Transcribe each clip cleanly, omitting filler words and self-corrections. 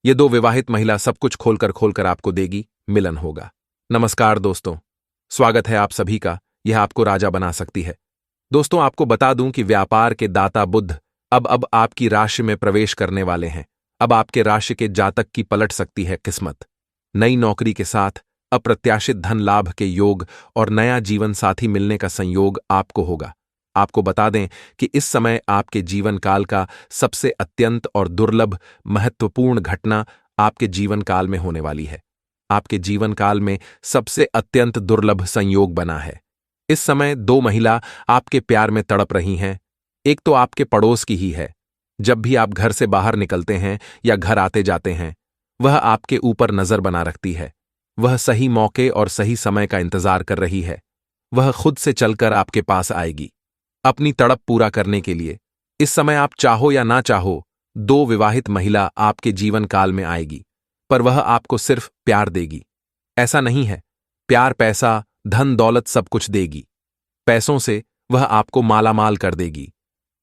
ये दो विवाहित महिला सब कुछ खोलकर खोलकर आपको देगी, मिलन होगा। नमस्कार दोस्तों, स्वागत है आप सभी का। यह आपको राजा बना सकती है। दोस्तों, आपको बता दूं कि व्यापार के दाता बुध अब आपकी राशि में प्रवेश करने वाले हैं। अब आपके राशि के जातक की पलट सकती है किस्मत। नई नौकरी के साथ अप्रत्याशित धन लाभ के योग और नया जीवन साथी मिलने का संयोग आपको होगा। आपको बता दें कि इस समय आपके जीवन काल का सबसे अत्यंत और दुर्लभ महत्वपूर्ण घटना आपके जीवन काल में होने वाली है। आपके जीवन काल में सबसे अत्यंत दुर्लभ संयोग बना है। इस समय दो महिला आपके प्यार में तड़प रही हैं। एक तो आपके पड़ोस की ही है। जब भी आप घर से बाहर निकलते हैं या घर आते जाते हैं, वह आपके ऊपर नजर बना रखती है। वह सही मौके और सही समय का इंतजार कर रही है। वह खुद से चलकर आपके पास आएगी अपनी तड़प पूरा करने के लिए। इस समय आप चाहो या ना चाहो, दो विवाहित महिला आपके जीवन काल में आएगी, पर वह आपको सिर्फ प्यार देगी। ऐसा नहीं है, प्यार पैसा धन दौलत सब कुछ देगी। पैसों से वह आपको मालामाल कर देगी।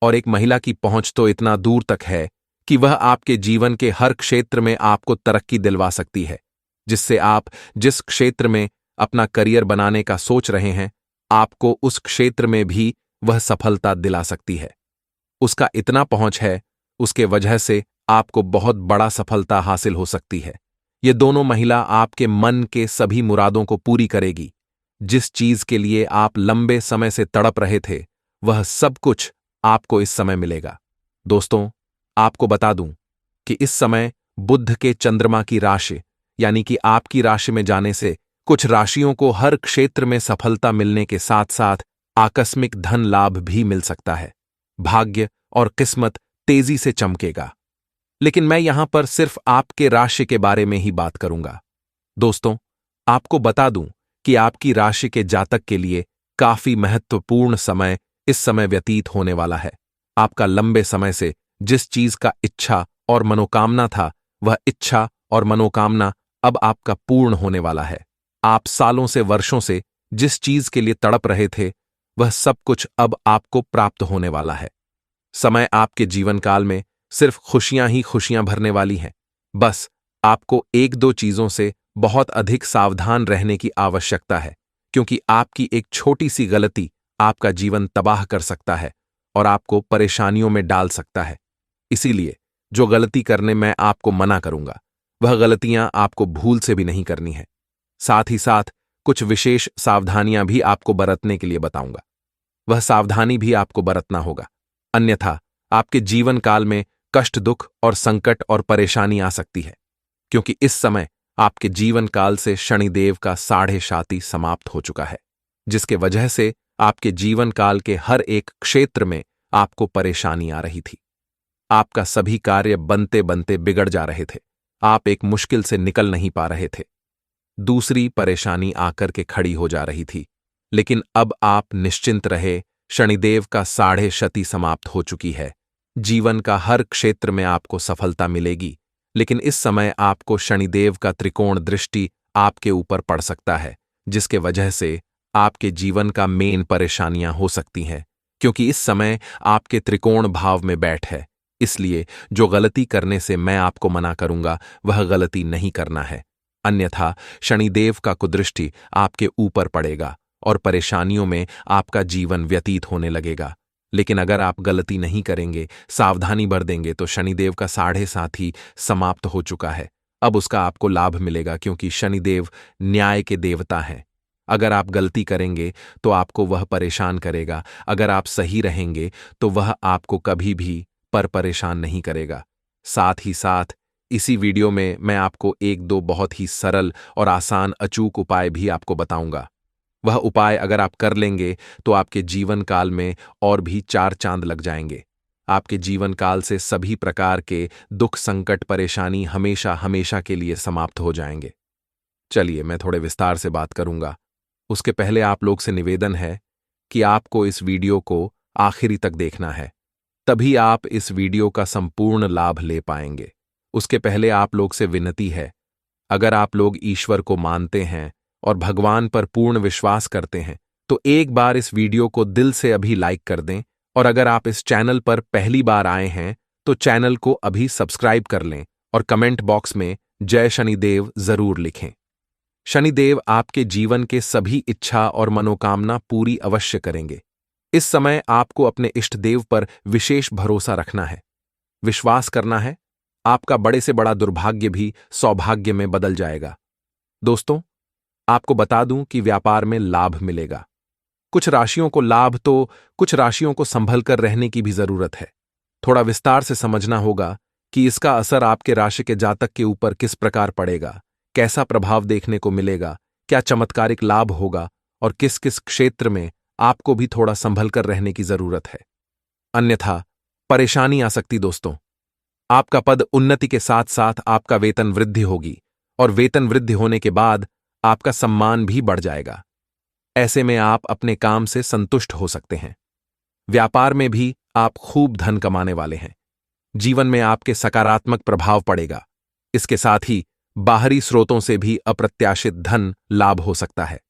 और एक महिला की पहुंच तो इतना दूर तक है कि वह आपके जीवन के हर क्षेत्र में आपको तरक्की दिलवा सकती है, जिससे आप जिस क्षेत्र में अपना करियर बनाने का सोच रहे हैं, आपको उस क्षेत्र में भी वह सफलता दिला सकती है। उसका इतना पहुंच है, उसके वजह से आपको बहुत बड़ा सफलता हासिल हो सकती है। ये दोनों महिला आपके मन के सभी मुरादों को पूरी करेगी। जिस चीज के लिए आप लंबे समय से तड़प रहे थे, वह सब कुछ आपको इस समय मिलेगा। दोस्तों, आपको बता दूं कि इस समय बुध के चंद्रमा की राशि यानी कि आपकी राशि में जाने से कुछ राशियों को हर क्षेत्र में सफलता मिलने के साथ साथ आकस्मिक धन लाभ भी मिल सकता है। भाग्य और किस्मत तेजी से चमकेगा। लेकिन मैं यहां पर सिर्फ आपके राशि के बारे में ही बात करूंगा। दोस्तों, आपको बता दूं कि आपकी राशि के जातक के लिए काफी महत्वपूर्ण समय इस समय व्यतीत होने वाला है। आपका लंबे समय से जिस चीज का इच्छा और मनोकामना था, वह इच्छा और मनोकामना अब आपका पूर्ण होने वाला है। आप सालों से वर्षों से जिस चीज के लिए तड़प रहे थे, वह सब कुछ अब आपको प्राप्त होने वाला है। समय आपके जीवन काल में सिर्फ खुशियां ही खुशियां भरने वाली हैं। बस आपको एक दो चीजों से बहुत अधिक सावधान रहने की आवश्यकता है, क्योंकि आपकी एक छोटी सी गलती आपका जीवन तबाह कर सकता है और आपको परेशानियों में डाल सकता है। इसीलिए जो गलती करने मैं आपको मना करूंगा, वह गलतियां आपको भूल से भी नहीं करनी है। साथ ही साथ कुछ विशेष सावधानियां भी आपको बरतने के लिए बताऊंगा। वह सावधानी भी आपको बरतना होगा, अन्यथा आपके जीवन काल में कष्ट, दुख और संकट और परेशानी आ सकती है, क्योंकि इस समय आपके जीवन काल से शनिदेव का 6.5 समाप्त हो चुका है, जिसके वजह से आपके जीवन काल के हर एक क्षेत्र में आपको परेशानी आ रही थी। आपका सभी कार्य बनते बनते बिगड़ जा रहे थे। आप एक मुश्किल से निकल नहीं पा रहे थे। दूसरी परेशानी आकर के खड़ी हो जा रही थी। लेकिन अब आप निश्चिंत रहे, शनिदेव का 6.5 समाप्त हो चुकी है। जीवन का हर क्षेत्र में आपको सफलता मिलेगी, लेकिन इस समय आपको शनिदेव का त्रिकोण दृष्टि आपके ऊपर पड़ सकता है, जिसके वजह से आपके जीवन का मेन परेशानियां हो सकती हैं, क्योंकि इस समय आपके त्रिकोण भाव में बैठ है। इसलिए जो गलती करने से मैं आपको मना करूंगा, वह गलती नहीं करना है, अन्यथा शनिदेव का कुदृष्टि आपके ऊपर पड़ेगा और परेशानियों में आपका जीवन व्यतीत होने लगेगा। लेकिन अगर आप गलती नहीं करेंगे, सावधानी बरतेंगे, तो शनिदेव का 7.5 ही समाप्त हो चुका है। अब उसका आपको लाभ मिलेगा, क्योंकि शनिदेव न्याय के देवता हैं। अगर आप गलती करेंगे तो आपको वह परेशान करेगा, अगर आप सही रहेंगे तो वह आपको कभी भी परेशान नहीं करेगा। साथ ही साथ इसी वीडियो में मैं आपको एक दो बहुत ही सरल और आसान अचूक उपाय भी आपको बताऊंगा। वह उपाय अगर आप कर लेंगे तो आपके जीवन काल में और भी 4 चांद लग जाएंगे। आपके जीवन काल से सभी प्रकार के दुख, संकट, परेशानी हमेशा हमेशा के लिए समाप्त हो जाएंगे। चलिए, मैं थोड़े विस्तार से बात करूंगा। उसके पहले आप लोग से निवेदन है कि आपको इस वीडियो को आखिरी तक देखना है, तभी आप इस वीडियो का संपूर्ण लाभ ले पाएंगे। उसके पहले आप लोग से विनती है, अगर आप लोग ईश्वर को मानते हैं और भगवान पर पूर्ण विश्वास करते हैं, तो एक बार इस वीडियो को दिल से अभी लाइक कर दें। और अगर आप इस चैनल पर पहली बार आए हैं, तो चैनल को अभी सब्सक्राइब कर लें और कमेंट बॉक्स में जय शनिदेव जरूर लिखें। शनिदेव आपके जीवन के सभी इच्छा और मनोकामना पूरी अवश्य करेंगे। इस समय आपको अपने इष्ट देव पर विशेष भरोसा रखना है, विश्वास करना है। आपका बड़े से बड़ा दुर्भाग्य भी सौभाग्य में बदल जाएगा। दोस्तों, आपको बता दूं कि व्यापार में लाभ मिलेगा। कुछ राशियों को लाभ तो कुछ राशियों को संभल कर रहने की भी जरूरत है। थोड़ा विस्तार से समझना होगा कि इसका असर आपके राशि के जातक के ऊपर किस प्रकार पड़ेगा, कैसा प्रभाव देखने को मिलेगा, क्या चमत्कारिक लाभ होगा और किस किस क्षेत्र में आपको भी थोड़ा संभल कर रहने की जरूरत है, अन्यथा परेशानी आ सकती। दोस्तों, आपका पद उन्नति के साथ साथ आपका वेतन वृद्धि होगी और वेतन वृद्धि होने के बाद आपका सम्मान भी बढ़ जाएगा। ऐसे में आप अपने काम से संतुष्ट हो सकते हैं। व्यापार में भी आप खूब धन कमाने वाले हैं। जीवन में आपके सकारात्मक प्रभाव पड़ेगा। इसके साथ ही बाहरी स्रोतों से भी अप्रत्याशित धन लाभ हो सकता है।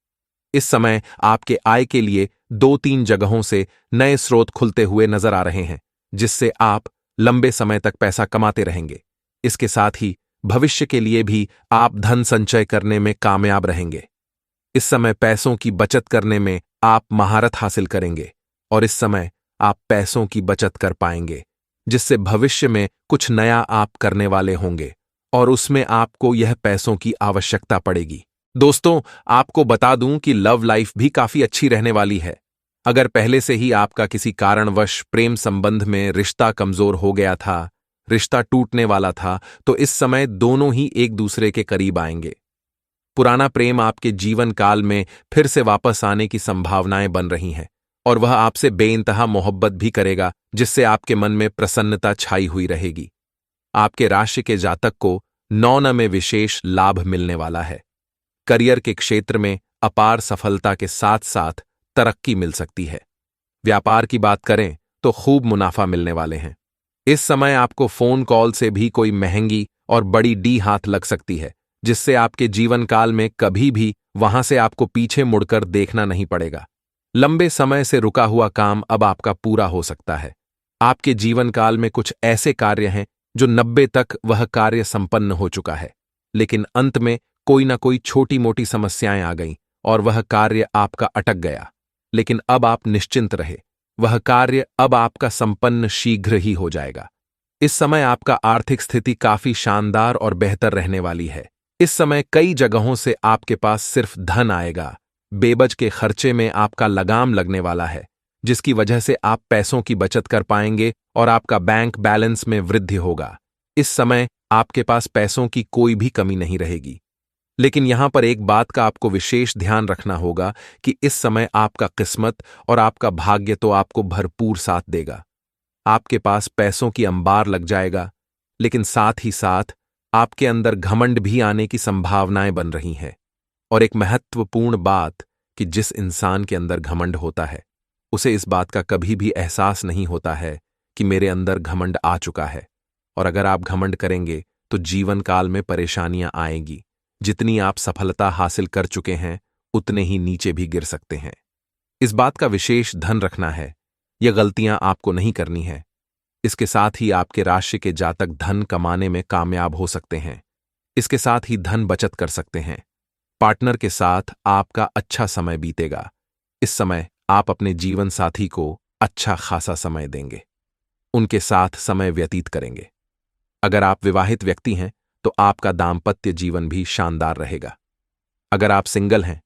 इस समय आपके आय के लिए 2-3 जगहों से नए स्रोत खुलते हुए नजर आ रहे हैं, जिससे आप लंबे समय तक पैसा कमाते रहेंगे। इसके साथ ही भविष्य के लिए भी आप धन संचय करने में कामयाब रहेंगे। इस समय पैसों की बचत करने में आप महारत हासिल करेंगे और इस समय आप पैसों की बचत कर पाएंगे, जिससे भविष्य में कुछ नया आप करने वाले होंगे और उसमें आपको यह पैसों की आवश्यकता पड़ेगी। दोस्तों, आपको बता दूं कि लव लाइफ भी काफी अच्छी रहने वाली है। अगर पहले से ही आपका किसी कारणवश प्रेम संबंध में रिश्ता कमजोर हो गया था, रिश्ता टूटने वाला था, तो इस समय दोनों ही एक दूसरे के करीब आएंगे। पुराना प्रेम आपके जीवन काल में फिर से वापस आने की संभावनाएं बन रही हैं और वह आपसे बेइंतहा मोहब्बत भी करेगा, जिससे आपके मन में प्रसन्नता छाई हुई रहेगी। आपके राशि के जातक को 9 में विशेष लाभ मिलने वाला है। करियर के क्षेत्र में अपार सफलता के साथ साथ तरक्की मिल सकती है। व्यापार की बात करें तो खूब मुनाफा मिलने वाले हैं। इस समय आपको फोन कॉल से भी कोई महंगी और बड़ी डी हाथ लग सकती है, जिससे आपके जीवन काल में कभी भी वहां से आपको पीछे मुड़कर देखना नहीं पड़ेगा। लंबे समय से रुका हुआ काम अब आपका पूरा हो सकता है। आपके जीवन काल में कुछ ऐसे कार्य हैं जो 90 तक वह कार्य संपन्न हो चुका है, लेकिन अंत में कोई ना कोई छोटी मोटी समस्याएं आ गईं और वह कार्य आपका अटक गया। लेकिन अब आप निश्चिंत रहे, वह कार्य अब आपका संपन्न शीघ्र ही हो जाएगा। इस समय आपका आर्थिक स्थिति काफी शानदार और बेहतर रहने वाली है। इस समय कई जगहों से आपके पास सिर्फ धन आएगा। बेबज के खर्चे में आपका लगाम लगने वाला है, जिसकी वजह से आप पैसों की बचत कर पाएंगे और आपका बैंक बैलेंस में वृद्धि होगा। इस समय आपके पास पैसों की कोई भी कमी नहीं रहेगी। लेकिन यहां पर एक बात का आपको विशेष ध्यान रखना होगा कि इस समय आपका किस्मत और आपका भाग्य तो आपको भरपूर साथ देगा। आपके पास पैसों की अंबार लग जाएगा, लेकिन साथ ही साथ आपके अंदर घमंड भी आने की संभावनाएं बन रही हैं। और एक महत्वपूर्ण बात कि जिस इंसान के अंदर घमंड होता है, उसे इस बात का कभी भी एहसास नहीं होता है कि मेरे अंदर घमंड आ चुका है। और अगर आप घमंड करेंगे तो जीवन काल में परेशानियां आएंगी। जितनी आप सफलता हासिल कर चुके हैं, उतने ही नीचे भी गिर सकते हैं। इस बात का विशेष ध्यान रखना है, यह गलतियां आपको नहीं करनी है। इसके साथ ही आपके राशि के जातक धन कमाने में कामयाब हो सकते हैं। इसके साथ ही धन बचत कर सकते हैं। पार्टनर के साथ आपका अच्छा समय बीतेगा। इस समय आप अपने जीवन साथी को अच्छा खासा समय देंगे, उनके साथ समय व्यतीत करेंगे। अगर आप विवाहित व्यक्ति हैं तो आपका दाम्पत्य जीवन भी शानदार रहेगा। अगर आप सिंगल हैं,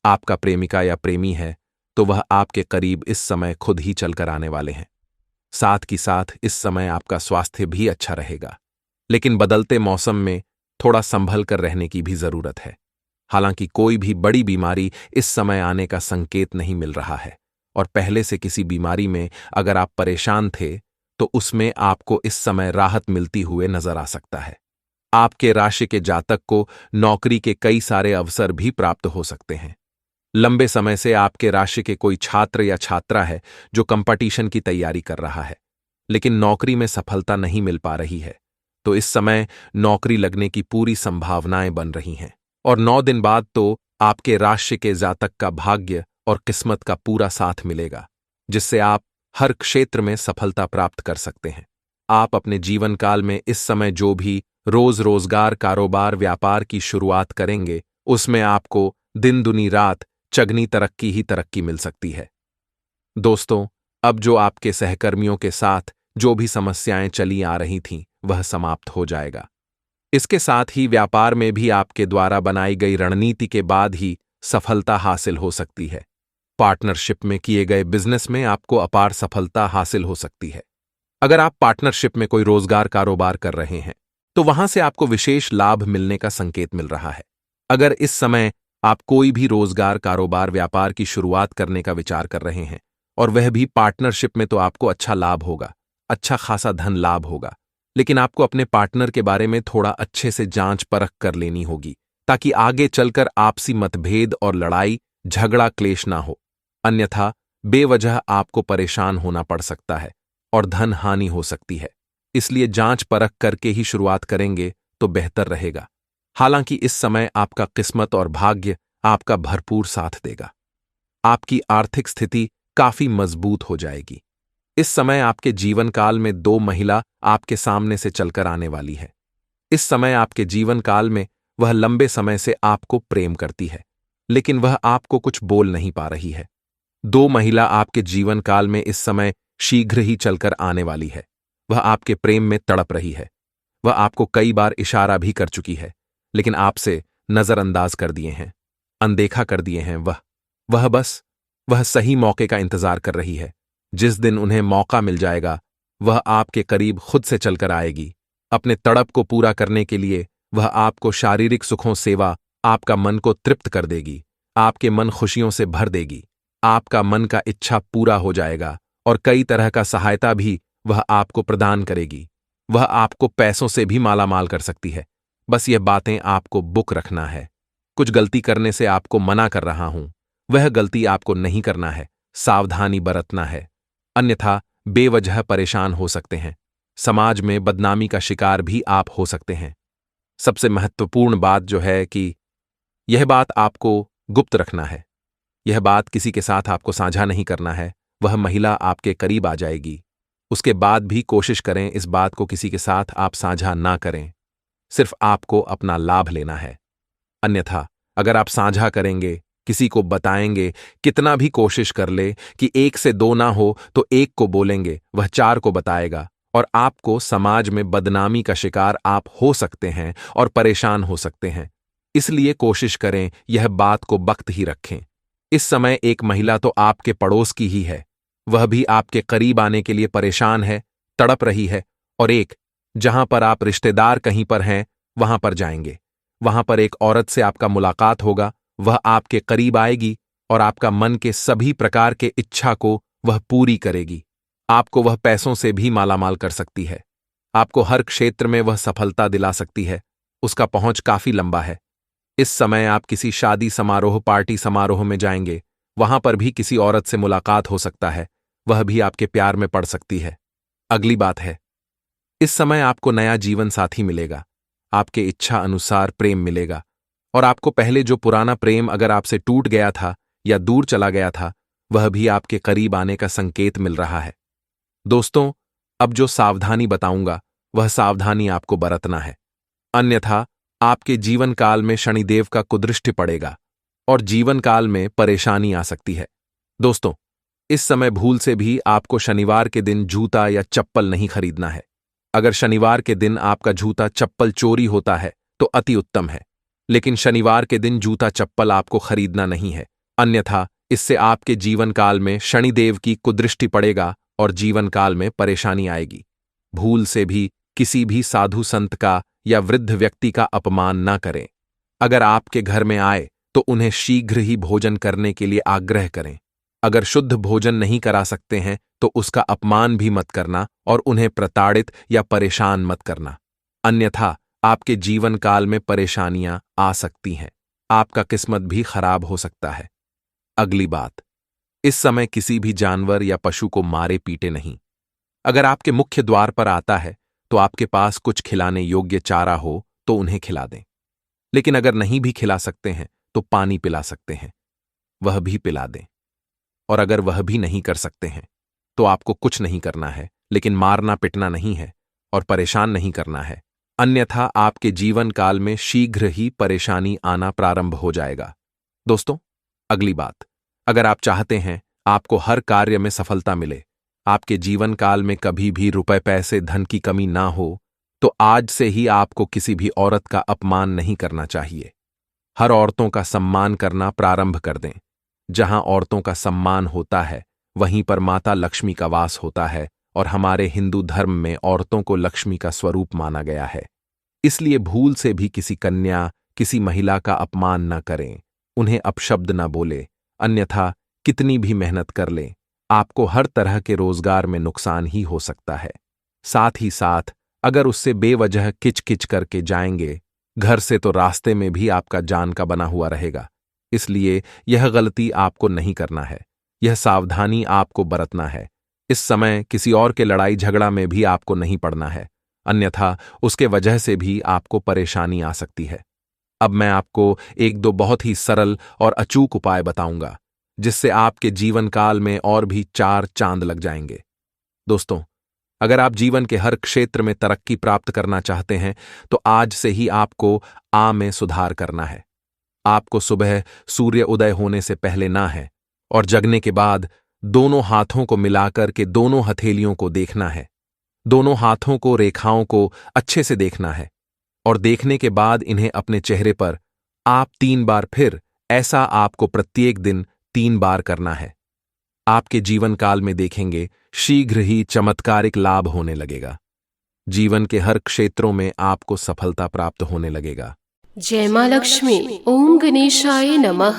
आपका प्रेमिका या प्रेमी है, तो वह आपके करीब इस समय खुद ही चलकर आने वाले हैं। साथ ही साथ इस समय आपका स्वास्थ्य भी अच्छा रहेगा, लेकिन बदलते मौसम में थोड़ा संभल कर रहने की भी जरूरत है। हालांकि कोई भी बड़ी बीमारी इस समय आने का संकेत नहीं मिल रहा है और पहले से किसी बीमारी में अगर आप परेशान थे तो उसमें आपको इस समय राहत मिलती हुए नजर आ सकता है। आपके राशि के जातक को नौकरी के कई सारे अवसर भी प्राप्त हो सकते हैं। लंबे समय से आपके राशि के कोई छात्र या छात्रा है जो कंपटीशन की तैयारी कर रहा है, लेकिन नौकरी में सफलता नहीं मिल पा रही है, तो इस समय नौकरी लगने की पूरी संभावनाएं बन रही हैं। और 9 दिन बाद तो आपके राशि के जातक का भाग्य और किस्मत का पूरा साथ मिलेगा, जिससे आप हर क्षेत्र में सफलता प्राप्त कर सकते हैं। आप अपने जीवन काल में इस समय जो भी रोज रोजगार कारोबार व्यापार की शुरुआत करेंगे, उसमें आपको दिन दुनी रात चगनी तरक्की ही तरक्की मिल सकती है। दोस्तों, अब जो आपके सहकर्मियों के साथ जो भी समस्याएं चली आ रही थीं, वह समाप्त हो जाएगा। इसके साथ ही व्यापार में भी आपके द्वारा बनाई गई रणनीति के बाद ही सफलता हासिल हो सकती है। पार्टनरशिप में किए गए बिजनेस में आपको अपार सफलता हासिल हो सकती है। अगर आप पार्टनरशिप में कोई रोजगार कारोबार कर रहे हैं, तो वहां से आपको विशेष लाभ मिलने का संकेत मिल रहा है। अगर इस समय आप कोई भी रोजगार कारोबार व्यापार की शुरुआत करने का विचार कर रहे हैं और वह भी पार्टनरशिप में, तो आपको अच्छा लाभ होगा, अच्छा खासा धन लाभ होगा। लेकिन आपको अपने पार्टनर के बारे में थोड़ा अच्छे से जांच परख कर लेनी होगी, ताकि आगे चलकर आपसी मतभेद और लड़ाई झगड़ा क्लेश ना हो। अन्यथा बेवजह आपको परेशान होना पड़ सकता है और धन हानि हो सकती है। इसलिए जांच परख करके ही शुरुआत करेंगे तो बेहतर रहेगा। हालांकि इस समय आपका किस्मत और भाग्य आपका भरपूर साथ देगा। आपकी आर्थिक स्थिति काफी मजबूत हो जाएगी। इस समय आपके जीवन काल में 2 महिला आपके सामने से चलकर आने वाली है। इस समय आपके जीवन काल में वह लंबे समय से आपको प्रेम करती है, लेकिन वह आपको कुछ बोल नहीं पा रही है। 2 महिला आपके जीवन काल में इस समय शीघ्र ही चलकर आने वाली है। वह आपके प्रेम में तड़प रही है। वह आपको कई बार इशारा भी कर चुकी है, लेकिन आपसे नजरअंदाज कर दिए हैं, अनदेखा कर दिए हैं। वह सही मौके का इंतजार कर रही है। जिस दिन उन्हें मौका मिल जाएगा, वह आपके करीब खुद से चलकर आएगी। अपने तड़प को पूरा करने के लिए वह आपको शारीरिक सुखों सेवा आपका मन को तृप्त कर देगी, आपके मन खुशियों से भर देगी। आपका मन का इच्छा पूरा हो जाएगा और कई तरह का सहायता भी वह आपको प्रदान करेगी। वह आपको पैसों से भी मालामाल कर सकती है। बस यह बातें आपको बुक रखना है। कुछ गलती करने से आपको मना कर रहा हूं, वह गलती आपको नहीं करना है, सावधानी बरतना है, अन्यथा बेवजह परेशान हो सकते हैं। समाज में बदनामी का शिकार भी आप हो सकते हैं। सबसे महत्वपूर्ण बात जो है कि यह बात आपको गुप्त रखना है। यह बात किसी के साथ आपको साझा नहीं करना है। वह महिला आपके करीब आ जाएगी, उसके बाद भी कोशिश करें इस बात को किसी के साथ आप साझा ना करें। सिर्फ आपको अपना लाभ लेना है। अन्यथा अगर आप साझा करेंगे, किसी को बताएंगे, कितना भी कोशिश कर ले कि 1 से 2 ना हो तो 1 को बोलेंगे, वह 4 को बताएगा और आपको समाज में बदनामी का शिकार आप हो सकते हैं और परेशान हो सकते हैं। इसलिए कोशिश करें यह बात को वक्त ही रखें। इस समय एक महिला तो आपके पड़ोस की ही है, वह भी आपके करीब आने के लिए परेशान है, तड़प रही है, और एक जहां पर आप रिश्तेदार कहीं पर हैं वहां पर जाएंगे। वहां पर एक औरत से आपका मुलाकात होगा, वह आपके करीब आएगी और आपका मन के सभी प्रकार के इच्छा को वह पूरी करेगी। आपको वह पैसों से भी मालामाल कर सकती है। आपको हर क्षेत्र में वह सफलता दिला सकती है। उसका पहुंच काफी लंबा है। इस समय आप किसी शादी समारोह पार्टी समारोह में जाएंगे, वहां पर भी किसी औरत से मुलाकात हो सकता है, वह भी आपके प्यार में पड़ सकती है। अगली बात है, इस समय आपको नया जीवन साथी मिलेगा, आपके इच्छा अनुसार प्रेम मिलेगा और आपको पहले जो पुराना प्रेम अगर आपसे टूट गया था या दूर चला गया था, वह भी आपके करीब आने का संकेत मिल रहा है। दोस्तों, अब जो सावधानी बताऊंगा वह सावधानी आपको बरतना है, अन्यथा आपके जीवन काल में शनिदेव का कुदृष्टि पड़ेगा और जीवन काल में परेशानी आ सकती है। दोस्तों, इस समय भूल से भी आपको शनिवार के दिन जूता या चप्पल नहीं खरीदना है। अगर शनिवार के दिन आपका जूता चप्पल चोरी होता है तो अति उत्तम है, लेकिन शनिवार के दिन जूता चप्पल आपको खरीदना नहीं है, अन्यथा इससे आपके जीवन काल में शनिदेव की कुदृष्टि पड़ेगा और जीवन काल में परेशानी आएगी। भूल से भी किसी भी साधु संत का या वृद्ध व्यक्ति का अपमान न करें। अगर आपके घर में आए तो उन्हें शीघ्र ही भोजन करने के लिए आग्रह करें। अगर शुद्ध भोजन नहीं करा सकते हैं तो उसका अपमान भी मत करना और उन्हें प्रताड़ित या परेशान मत करना, अन्यथा आपके जीवन काल में परेशानियां आ सकती हैं। आपका किस्मत भी खराब हो सकता है। अगली बात, इस समय किसी भी जानवर या पशु को मारे पीटे नहीं। अगर आपके मुख्य द्वार पर आता है तो आपके पास कुछ खिलाने योग्य चारा हो तो उन्हें खिला दें, लेकिन अगर नहीं भी खिला सकते हैं तो पानी पिला सकते हैं, वह भी पिला दें। और अगर वह भी नहीं कर सकते हैं तो आपको कुछ नहीं करना है, लेकिन मारना पिटना नहीं है और परेशान नहीं करना है, अन्यथा आपके जीवन काल में शीघ्र ही परेशानी आना प्रारंभ हो जाएगा। दोस्तों, अगली बात, अगर आप चाहते हैं आपको हर कार्य में सफलता मिले, आपके जीवन काल में कभी भी रुपए पैसे धन की कमी ना हो, तो आज से ही आपको किसी भी औरत का अपमान नहीं करना चाहिए। हर औरतों का सम्मान करना प्रारंभ कर दें। जहां औरतों का सम्मान होता है वहीं पर माता लक्ष्मी का वास होता है, और हमारे हिंदू धर्म में औरतों को लक्ष्मी का स्वरूप माना गया है। इसलिए भूल से भी किसी कन्या, किसी महिला का अपमान न करें, उन्हें अपशब्द न बोले, अन्यथा कितनी भी मेहनत कर लें, आपको हर तरह के रोजगार में नुकसान ही हो सकता है। साथ ही साथ अगर उससे बेवजह किच-किच करके जाएंगे घर से, तो रास्ते में भी आपका जान का बना हुआ रहेगा। इसलिए यह गलती आपको नहीं करना है, यह सावधानी आपको बरतना है। इस समय किसी और के लड़ाई झगड़ा में भी आपको नहीं पड़ना है, अन्यथा उसके वजह से भी आपको परेशानी आ सकती है। अब मैं आपको एक दो बहुत ही सरल और अचूक उपाय बताऊंगा, जिससे आपके जीवन काल में और भी 4 चांद लग जाएंगे। दोस्तों, अगर आप जीवन के हर क्षेत्र में तरक्की प्राप्त करना चाहते हैं, तो आज से ही आपको में सुधार करना है। आपको सुबह सूर्य उदय होने से पहले ना है, और जगने के बाद दोनों हाथों को मिलाकर के दोनों हथेलियों को देखना है। दोनों हाथों को, रेखाओं को अच्छे से देखना है, और देखने के बाद इन्हें अपने चेहरे पर आप 3 बार, फिर ऐसा आपको प्रत्येक दिन 3 बार करना है। आपके जीवन काल में देखेंगे शीघ्र ही चमत्कारिक लाभ होने लगेगा। जीवन के हर क्षेत्रों में आपको सफलता प्राप्त होने लगेगा। जय माँ लक्ष्मी। ओम गणेशाय नमः।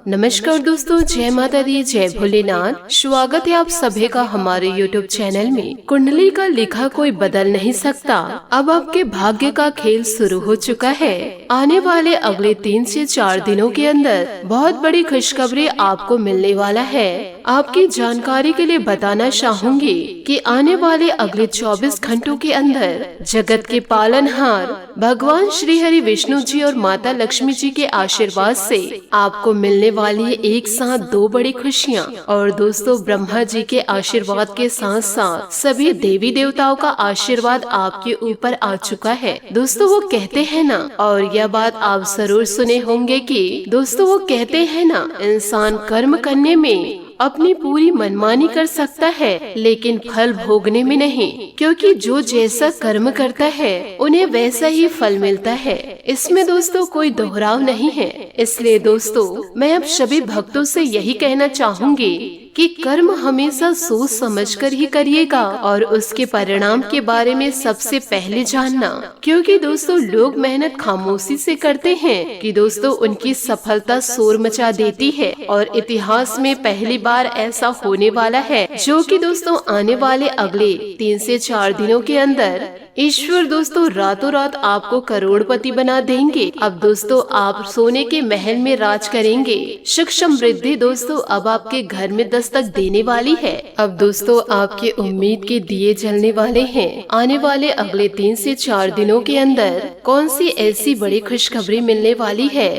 नमस्कार दोस्तों, जय माता दी, जय भोलेनाथ। स्वागत है आप सभी का हमारे YouTube चैनल में। कुंडली का लिखा कोई बदल नहीं सकता। अब आपके भाग्य का खेल शुरू हो चुका है। आने वाले अगले 3 से 4 दिनों के अंदर बहुत बड़ी खुशखबरी आपको मिलने वाला है। आपकी जानकारी के लिए बताना चाहूंगी कि आने वाले अगले 24 घंटों के अंदर जगत के पालनहार भगवान श्री हरि विष्णु जी और माता लक्ष्मी जी के आशीर्वाद से आपको मिलने वाली है एक साथ 2 बड़ी खुशियाँ। और दोस्तों, ब्रह्मा जी के आशीर्वाद के साथ साथ सभी देवी देवताओं का आशीर्वाद आपके ऊपर आ चुका है। दोस्तों, वो कहते हैं ना, और यह बात आप जरूर सुने होंगे कि दोस्तों वो कहते हैं ना, इंसान कर्म करने में अपनी पूरी मनमानी कर सकता है, लेकिन फल भोगने में नहीं, क्योंकि जो जैसा कर्म करता है उन्हें वैसा ही फल मिलता है। इसमें दोस्तों कोई दोहराव नहीं है। इसलिए दोस्तों, मैं अब सभी भक्तों से यही कहना चाहूंगी कि कर्म हमेशा सोच समझकर ही करिएगा, और उसके परिणाम के बारे में सबसे पहले जानना, क्योंकि दोस्तों लोग मेहनत खामोशी से करते हैं कि दोस्तों उनकी सफलता शोर मचा देती है। और इतिहास में पहली बार ऐसा होने वाला है, जो कि दोस्तों आने वाले अगले 3 से 4 दिनों के अंदर ईश्वर दोस्तों रातों रात आपको करोड़पति बना देंगे। अब दोस्तों आप सोने के महल में राज करेंगे। सुख समृद्धि दोस्तों अब आपके घर में दस्तक देने वाली है। अब दोस्तों आपके उम्मीद के दिए जलने वाले हैं। आने वाले अगले 3 से 4 दिनों के अंदर कौन सी ऐसी बड़ी खुशखबरी मिलने वाली है,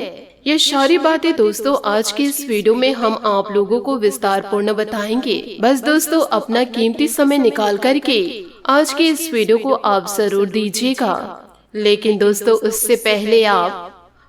ये सारी बातें दोस्तों आज के इस वीडियो में हम आप लोगों को विस्तार पूर्ण बताएंगे। बस दोस्तों अपना कीमती समय निकाल करके आज के इस वीडियो को आप जरूर दीजिएगा। लेकिन दोस्तों उससे पहले आप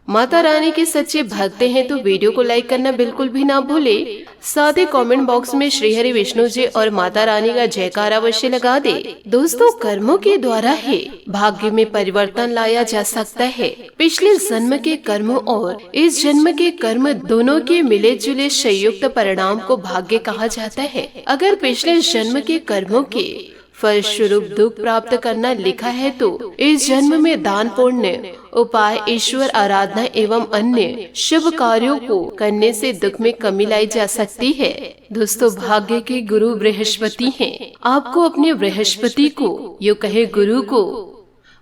माता रानी के सच्चे भक्त हैं तो वीडियो को लाइक करना बिल्कुल भी ना भूले। साथ ही कमेंट बॉक्स में श्री हरि विष्णु जी और माता रानी का जयकारा अवश्य लगा दे। दोस्तों कर्मों के द्वारा ही भाग्य में परिवर्तन लाया जा सकता है। पिछले जन्म के कर्म और इस जन्म के कर्म दोनों के मिले जुले संयुक्त परिणाम को भाग्य कहा जाता है। अगर पिछले जन्म के कर्मों के फलस्वरूप दुख प्राप्त करना लिखा है तो इस जन्म में दान, पुण्य, उपाय, ईश्वर आराधना एवं अन्य शुभ कार्यों को करने से दुख में कमी लाई जा सकती है। दोस्तों भाग्य के गुरु बृहस्पति हैं। आपको अपने बृहस्पति को, यो कहे गुरु को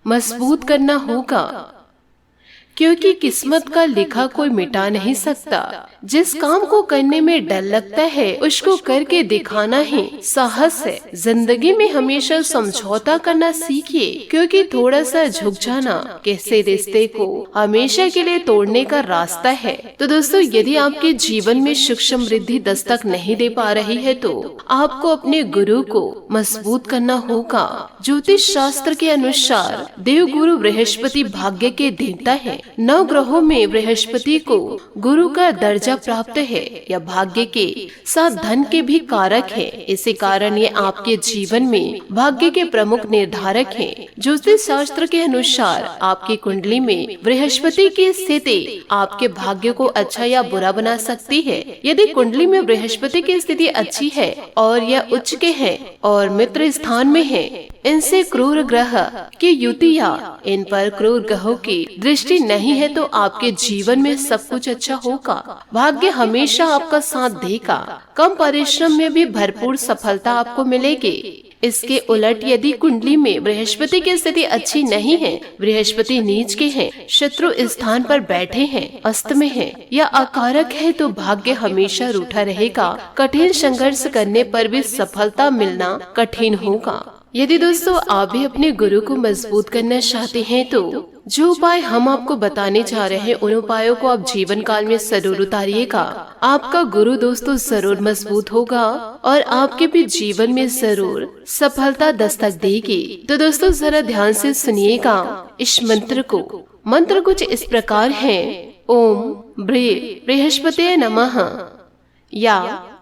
मजबूत करना होगा, क्योंकि किस्मत का लिखा कोई मिटा नहीं सकता। जिस काम को करने में डर लगता है उसको करके दिखाना ही साहस है। जिंदगी में हमेशा समझौता करना सीखिए, क्योंकि थोड़ा सा झुक जाना किसी रिश्ते को हमेशा के लिए तोड़ने का रास्ता है। तो दोस्तों, यदि आपके जीवन में सुख समृद्धि दस्तक नहीं दे पा रही है तो आपको अपने गुरु को मजबूत करना होगा। ज्योतिष शास्त्र के अनुसार देव गुरु बृहस्पति भाग्य के देवता है। 9 ग्रहों में बृहस्पति को गुरु का दर्जा प्राप्त है। यह भाग्य के साथ धन के भी कारक है। इसी कारण ये आपके जीवन में भाग्य के प्रमुख निर्धारक हैं। ज्योतिष शास्त्र के अनुसार आपकी कुंडली में बृहस्पति की स्थिति आपके भाग्य को अच्छा या बुरा बना सकती है। यदि कुंडली में बृहस्पति की स्थिति अच्छी है और यह उच्च के है और मित्र स्थान में है, इनसे क्रूर ग्रह की युति या इन पर क्रूर ग्रहों की दृष्टि नहीं है तो आपके जीवन में सब कुछ अच्छा होगा। भाग्य हमेशा आपका साथ देगा। कम परिश्रम में भी भरपूर सफलता आपको मिलेगी। इसके उलट यदि कुंडली में बृहस्पति की स्थिति अच्छी नहीं है, बृहस्पति नीच के हैं, शत्रु स्थान पर बैठे हैं, अस्त में हैं या अकारक है, तो भाग्य हमेशा रूठा रहेगा। कठिन संघर्ष करने पर भी सफलता मिलना कठिन होगा। यदि दोस्तों आप भी अपने गुरु को मजबूत करना चाहते हैं तो जो उपाय हम आपको बताने जा रहे हैं उन उपायों को आप जीवन काल में जरूर उतारिएगा। आपका गुरु दोस्तों जरूर मजबूत होगा और आपके भी जीवन में जरूर सफलता दस्तक देगी। तो दोस्तों जरा ध्यान से सुनिएगा इस मंत्र को। मंत्र कुछ इस प्रकार है। ओम बृहस्पते नमः, या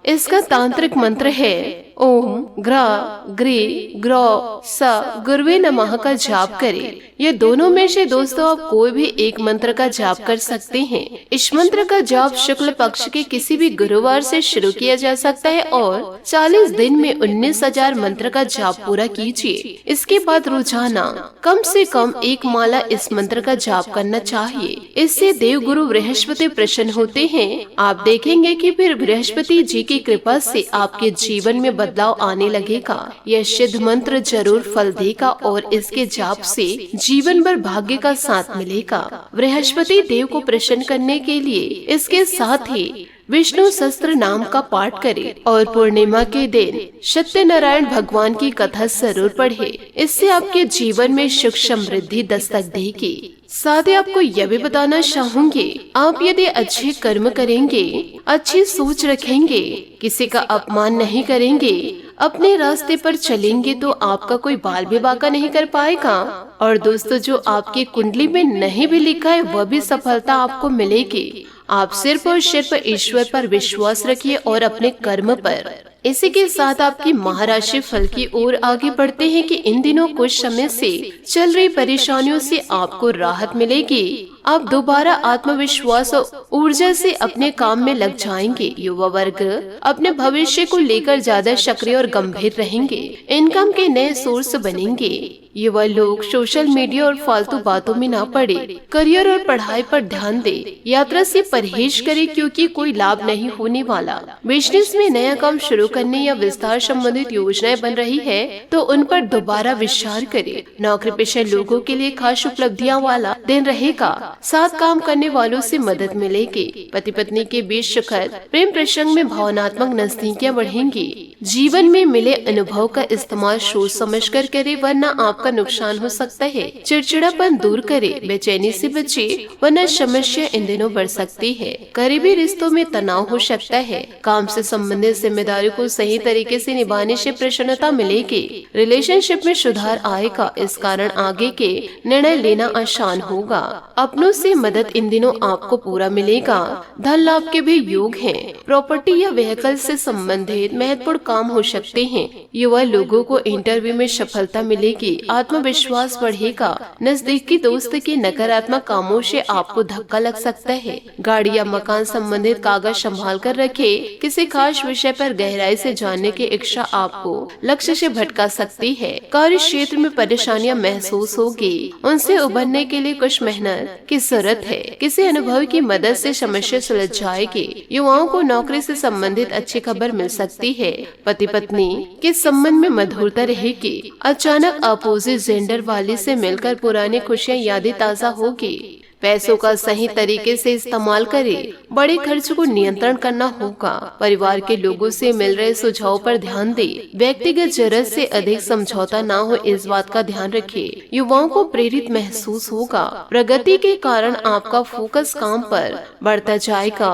इसका तांत्रिक मंत्र है ओम ग्रा ग्री ग्रौ स गुरुवे नमः का जाप करें। ये दोनों में से दोस्तों आप कोई भी एक मंत्र का जाप कर सकते हैं। इस मंत्र का जाप शुक्ल पक्ष के किसी भी गुरुवार से शुरू किया जा सकता है और 40 दिन में 19,000 मंत्र का जाप पूरा कीजिए। इसके बाद रोजाना कम से कम 1 माला इस मंत्र का जाप करना चाहिए। इससे देव गुरु बृहस्पति प्रसन्न होते हैं। आप देखेंगे कि फिर बृहस्पति जी की कृपा से आपके जीवन में बदलाव आने लगेगा। यह सिद्ध मंत्र जरूर फल देगा और इसके जाप से जीवन भर भाग्य का साथ मिलेगा। बृहस्पति देव को प्रसन्न करने के लिए इसके साथ ही विष्णु सहस्त्र नाम का पाठ करें और पूर्णिमा के दिन सत्यनारायण भगवान की कथा जरूर पढ़े। इससे आपके जीवन में सुख समृद्धि दस्तक देगी। साथ ही आपको यह भी बताना चाहूंगी, आप यदि अच्छे कर्म करेंगे, अच्छी सोच रखेंगे, किसी का अपमान नहीं करेंगे, अपने रास्ते पर चलेंगे तो आपका कोई बाल भी बाका नहीं कर पाएगा। और दोस्तों जो आपकी कुंडली में नहीं भी लिखा है वह भी सफलता आपको मिलेगी। आप सिर्फ और सिर्फ ईश्वर पर विश्वास रखिए और अपने कर्म पर। इसी के साथ आपकी महाराशि फल की ओर आगे बढ़ते हैं कि इन दिनों कुछ समय से चल रही परेशानियों से आपको राहत मिलेगी। आप दोबारा आत्मविश्वास और ऊर्जा से अपने काम में लग जाएंगे। युवा वर्ग अपने भविष्य को लेकर ज्यादा सक्रिय और गंभीर रहेंगे। इनकम के नए सोर्स बनेंगे। युवा लोग सोशल मीडिया और फालतू बातों में ना पड़े। करियर और पढ़ाई पर ध्यान दे। यात्रा से परहेज करें क्योंकि कोई लाभ नहीं होने वाला। बिजनेस में नया काम शुरू करने या विस्तार संबंधित योजनाएं बन रही है तो उन पर दोबारा विचार करें। नौकरी पेशा लोगों के लिए खास उपलब्धियां वाला दिन रहेगा। साथ काम करने वालों से मदद मिलेगी। पति पत्नी के बीच सुखद प्रेम प्रसंग में भावनात्मक नजदीकियां बढ़ेंगी। जीवन में मिले अनुभव का इस्तेमाल सोच समझ कर करे, वरना आपका नुकसान हो सकता है। चिड़चिड़ापन दूर करे, बेचैनी से बचे, वरना समस्या इन दिनों बढ़ सकती है। करीबी रिश्तों में तनाव हो सकता है। काम से संबंधित जिम्मेदारी को सही तरीके से निभाने से प्रसन्नता मिलेगी। रिलेशनशिप में सुधार आएगा। इस कारण आगे के निर्णय लेना आसान होगा। अपनों से मदद इन दिनों आपको पूरा मिलेगा। धन लाभ के भी योग हैं। प्रॉपर्टी या व्हीकल से संबंधित महत्वपूर्ण काम हो सकते हैं। युवा लोगों को इंटरव्यू में सफलता मिलेगी। आत्मविश्वास बढ़ेगा। नजदीकी दोस्त के नकारात्मक कामों से आपको धक्का लग सकता है। गाड़ी या मकान संबंधित कागज संभाल कर रखे। किसी खास विषय पर गहराई से जानने की इच्छा आपको लक्ष्य से भटका सकती है। कार्य क्षेत्र में परेशानियां महसूस होगी। उनसे उबरने के लिए कुछ मेहनत की जरूरत है। किसी अनुभव की मदद से समस्या सुलझ जाएगी। युवाओं को नौकरी से संबंधित अच्छी खबर मिल सकती है। पति पत्नी के संबंध में मधुरता रहेगी। अचानक अपोजिट जेंडर वाले से मिलकर पुरानी खुशियां यादें ताजा होगी। पैसों का सही तरीके से इस्तेमाल करें। बड़े खर्च को नियंत्रण करना होगा। परिवार के लोगों से मिल रहे सुझाव पर ध्यान दें। व्यक्तिगत जरूरत से अधिक समझौता ना हो, इस बात का ध्यान रखें। युवाओं को प्रेरित महसूस होगा। प्रगति के कारण आपका फोकस काम पर बढ़ता जाएगा।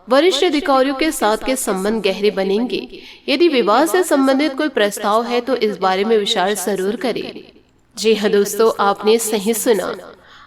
वरिष्ठ अधिकारियों के साथ के संबंध गहरे बनेंगे। यदि विवाह से संबंधित कोई प्रस्ताव है तो इस बारे में विचार जरूर करें। जी हाँ दोस्तों, आपने सही सुना।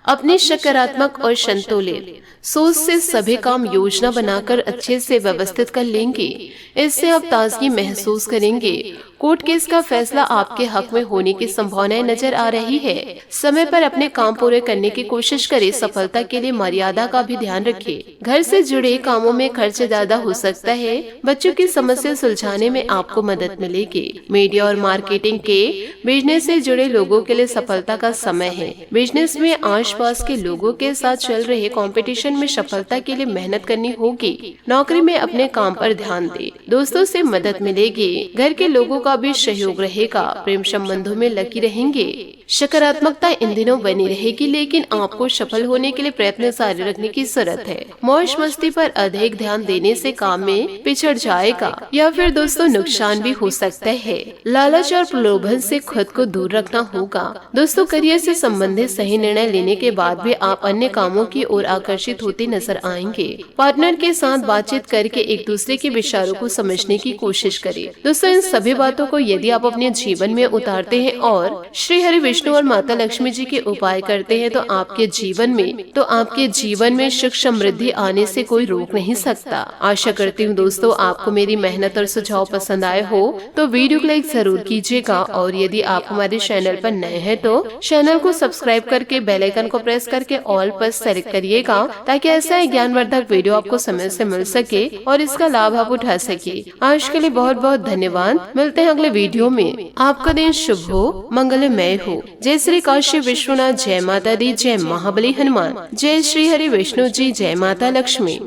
अपनी सकारात्मक और संतुलित सोच से सभी काम योजना बनाकर अच्छे से व्यवस्थित कर लेंगे। इससे आप ताजगी महसूस करेंगे। कोर्ट केस का फैसला आपके हक में होने की संभावनाएं नजर आ रही है। समय पर अपने काम पूरे करने की कोशिश करें। सफलता के लिए मर्यादा का भी ध्यान रखें। घर से जुड़े कामों में खर्च ज्यादा हो सकता है। बच्चों की समस्या सुलझाने में आपको मदद मिलेगी। मीडिया और मार्केटिंग के बिजनेस से जुड़े लोगों के लिए सफलता का समय है। बिजनेस में आसपास के लोगों के साथ चल रहे कंपटीशन में सफलता के लिए मेहनत करनी होगी। नौकरी में अपने काम पर ध्यान दें। दोस्तों से मदद मिलेगी। घर के लोगों का भी सहयोग रहेगा। प्रेम संबंधों में लगी रहेंगे। सकारात्मकता इन दिनों बनी रहेगी, लेकिन आपको सफल होने के लिए प्रयत्न जारी रखने की जरूरत है। मौज मस्ती पर अधिक ध्यान देने से काम में पिछड़ जाएगा या फिर दोस्तों नुकसान भी हो सकता है। लालच और प्रलोभन से खुद को दूर रखना होगा। दोस्तों करियर से संबंधित सही निर्णय लेने के बाद भी आप अन्य कामों की ओर आकर्षित होते नजर आएंगे। पार्टनर के साथ बातचीत करके एक दूसरे के विचारों को समझने की कोशिश करें। दोस्तों इन सभी बातों को यदि आप अपने जीवन में उतारते हैं और श्री हरि विष्णु और माता लक्ष्मी जी के उपाय करते हैं तो आपके जीवन में सुख समृद्धि आने से कोई रोक नहीं सकता। आशा करती हूँ दोस्तों आपको मेरी मेहनत और सुझाव पसंद आए हो तो वीडियो को लाइक जरूर कीजिएगा और यदि आप हमारे चैनल पर नए हैं तो चैनल को सब्सक्राइब करके बेल आइकन को प्रेस करके ऑल पर सेलेक्ट करिएगा ताकि ऐसा ज्ञानवर्धक वीडियो आपको समय से मिल सके और इसका लाभ आप उठा सके। आज के लिए बहुत बहुत धन्यवाद। मिलते हैं अगले वीडियो में। आपका दिन शुभ हो, मंगलमय हो। जय श्री काशी विश्वनाथ, जय माता दी, जय महाबली हनुमान, जय श्री हरि विष्णु जी, जय माता लक्ष्मी।